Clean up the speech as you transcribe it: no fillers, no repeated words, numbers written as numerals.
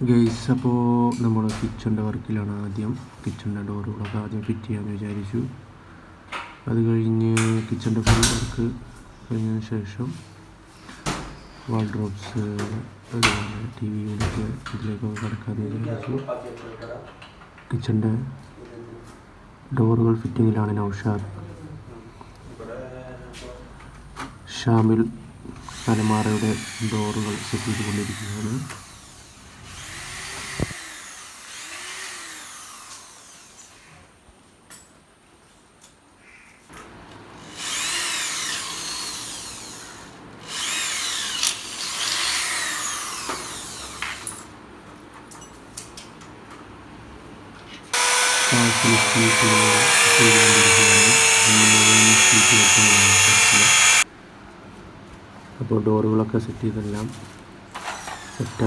Guys, അപ്പോൾ നമ്മൾ കിച്ചൻ്റെ വർക്കിലാണ്. കിച്ചൻ്റെ ഡോറുകളൊക്കെ ആദ്യം ഫിറ്റ് ചെയ്യാമെന്ന് വിചാരിച്ചു. അത് കഴിഞ്ഞ് കിച്ചൻ്റെ ഫുൾ വർക്ക് കഴിഞ്ഞതിന് ശേഷം വാൾഡ്രോബ്സ്, അതുപോലെ ടി വി യൂണിറ്റ് ഇതിലേക്കൊക്കെ കിടക്കാമെന്ന് വിചാരിച്ചു. കിച്ചൻ്റെ ഡോറുകൾ ഫിറ്റിങ്ങിലാണ് നൗഷാദ്. ഷാമിൽ അലമാരയുടെ ഡോറുകൾ സെറ്റ് ചെയ്തുകൊണ്ടിരിക്കുകയാണ്. അപ്പോൾ ഡോറുകളൊക്കെ സെറ്റ് ചെയ്തെല്ലാം സെറ്റാക്കി